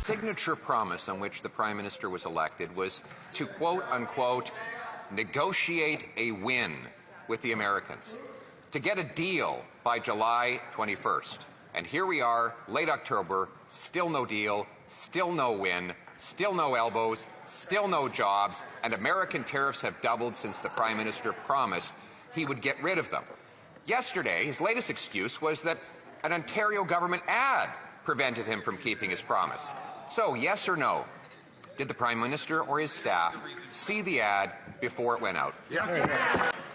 signature promise on which the Prime Minister was elected was to, quote-unquote, negotiate a win with the Americans, to get a deal by July 21st. And here we are, late October, still no deal, still no win, still no elbows, still no jobs, and American tariffs have doubled since the Prime Minister promised he would get rid of them. Yesterday, his latest excuse was that an Ontario government ad prevented him from keeping his promise. So, yes or no, did the Prime Minister or his staff see the ad before it went out? Yes.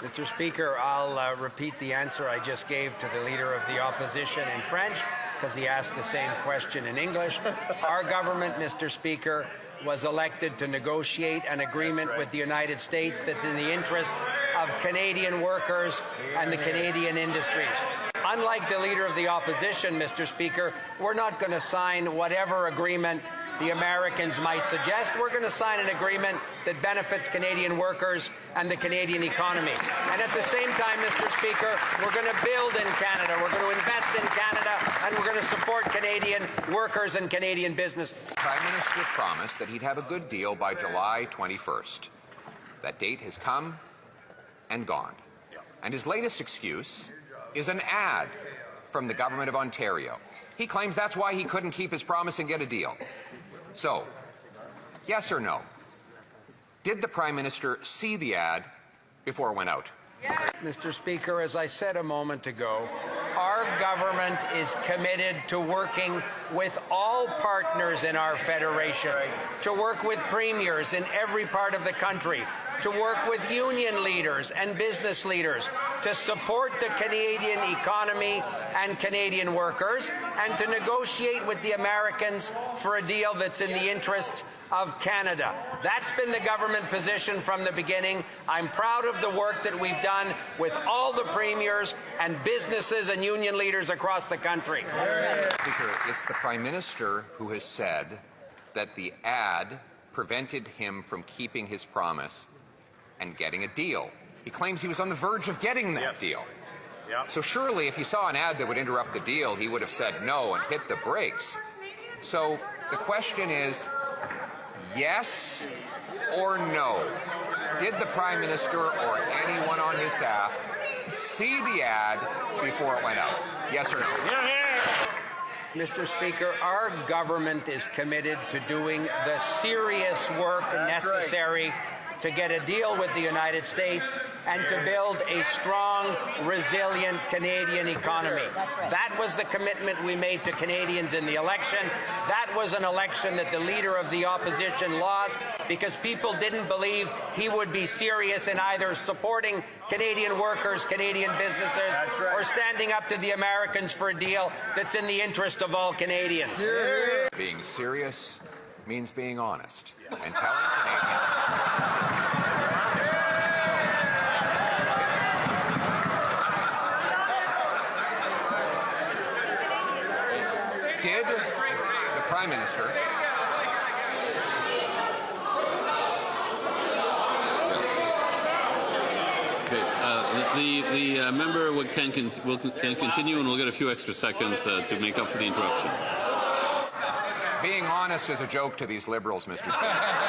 Mr. Speaker, I'll repeat the answer I just gave to the Leader of the Opposition in French, because he asked the same question in English. Our government, Mr. Speaker, was elected to negotiate an agreement with the United States that's in the interests of Canadian workers and the Canadian industries. Unlike the Leader of the Opposition, Mr. Speaker, we're not going to sign whatever agreement the Americans might suggest. We're going to sign an agreement that benefits Canadian workers and the Canadian economy. And at the same time, Mr. Speaker, we're going to build in Canada, we're going to invest in Canada, and we're going to support Canadian workers and Canadian business. The Prime Minister promised that he'd have a good deal by July 21st. That date has come and gone. And his latest excuse is an ad from the Government of Ontario. He claims that's why he couldn't keep his promise and get a deal. So, yes or no, did the Prime Minister see the ad before it went out? Mr. Speaker, as I said a moment ago, our government is committed to working with all partners in our federation, to work with premiers in every part of the country, to work with union leaders and business leaders, to support the Canadian economy and Canadian workers, and to negotiate with the Americans for a deal that's in the interests of Canada. That's been the government position from the beginning. I'm proud of the work that we've done with all the premiers and businesses and union leaders across the country. Speaker, it's the Prime Minister who has said that the ad prevented him from keeping his promise and getting a deal. He claims he was on the verge of getting that deal. So surely if he saw an ad that would interrupt the deal, he would have said no and hit the brakes. So the question is, yes or no, did the Prime Minister or anyone on his staff see the ad before it went out? Yes or no? Mr. Speaker, our government is committed to doing the serious work necessary to get a deal with the United States and to build a strong, resilient Canadian economy. That was the commitment we made to Canadians in the election. That was an election that the Leader of the Opposition lost because people didn't believe he would be serious in either supporting Canadian workers, Canadian businesses, or standing up to the Americans for a deal that's in the interest of all Canadians. Being serious means being honest and telling Canadians. Did the Prime Minister the member can continue, and we'll get a few extra seconds to make up for the interruption. Being honest is a joke to these Liberals, Mr. Speaker.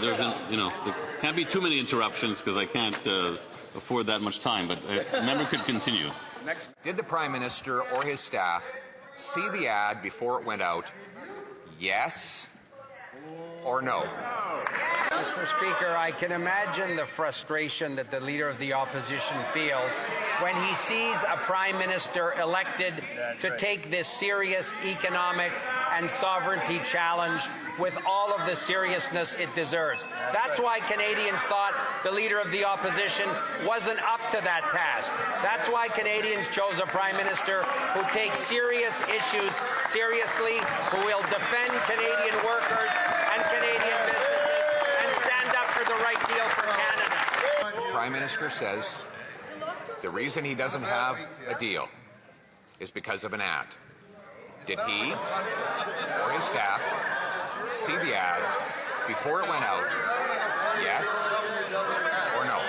There can't be too many interruptions because I can't afford that much time, but the member could continue. Did the Prime Minister or his staff see the ad before it went out? Yes or no? Mr. Speaker, I can imagine the frustration that the Leader of the Opposition feels when he sees a Prime Minister elected to take this serious economic and sovereignty challenge with all of the seriousness it deserves. That's why Canadians thought the Leader of the Opposition wasn't up to that task. That's why Canadians chose a Prime Minister who takes serious issues seriously, who will defend Canadian workers and Canadian businesses and stand up for the right deal for Canada. The Prime Minister says the reason he doesn't have a deal is because of an ad. Did he or his staff see the ad before it went out? Yes or no?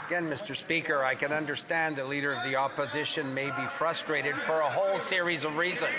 Again, Mr. Speaker, I can understand the Leader of the Opposition may be frustrated for a whole series of reasons.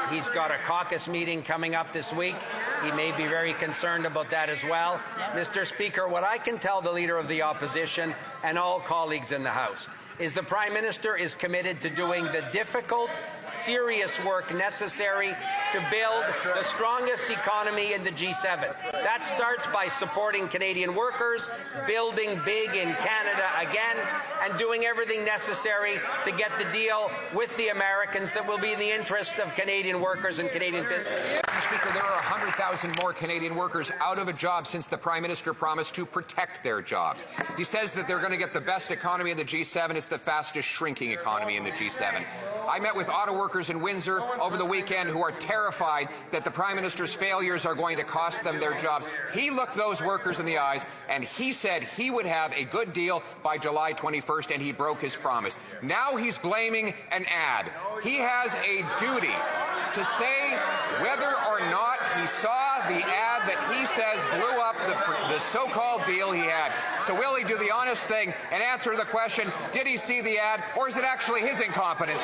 He's got a caucus meeting coming up this week. He may be very concerned about that as well. Mr. Speaker, what I can tell the Leader of the Opposition and all colleagues in the House is the Prime Minister is committed to doing the difficult, serious work necessary to build the strongest economy in the G7. That starts by supporting Canadian workers, building big in Canada again, and doing everything necessary to get the deal with the Americans that will be in the interest of Canadian workers and Canadian business. Mr. Speaker, there are 100,000 more Canadian workers out of a job since the Prime Minister promised to protect their jobs. He says that they're going to get the best economy in the G7. It's the fastest shrinking economy in the G7. I met with auto workers in Windsor over the weekend who are terrified that the Prime Minister's failures are going to cost them their jobs. He looked those workers in the eyes and he said he would have a good deal by July 21st, and he broke his promise. Now he's blaming an ad. He has a duty to say whether or not he saw the ad that he says blew up the so-called deal he had. So will he do the honest thing and answer the question, did he see the ad, or is it actually his incompetence?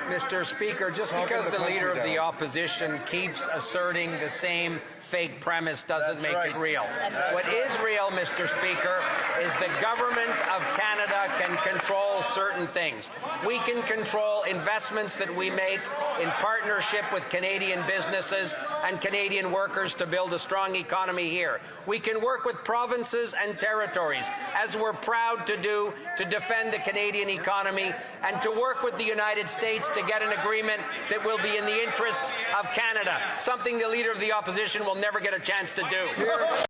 Mr. Speaker, just because the Leader of the Opposition keeps asserting the same fake premise doesn't make it real. What is real, Mr. Speaker, is the government of Canada can control certain things. We can control investments that we make in partnership with Canadian businesses and Canadian workers to build a strong economy here. We can work with provinces and territories, as we're proud to do, to defend the Canadian economy and to work with the United States to get an agreement that will be in the interests of Canada, something the Leader of the Opposition will never get a chance to do.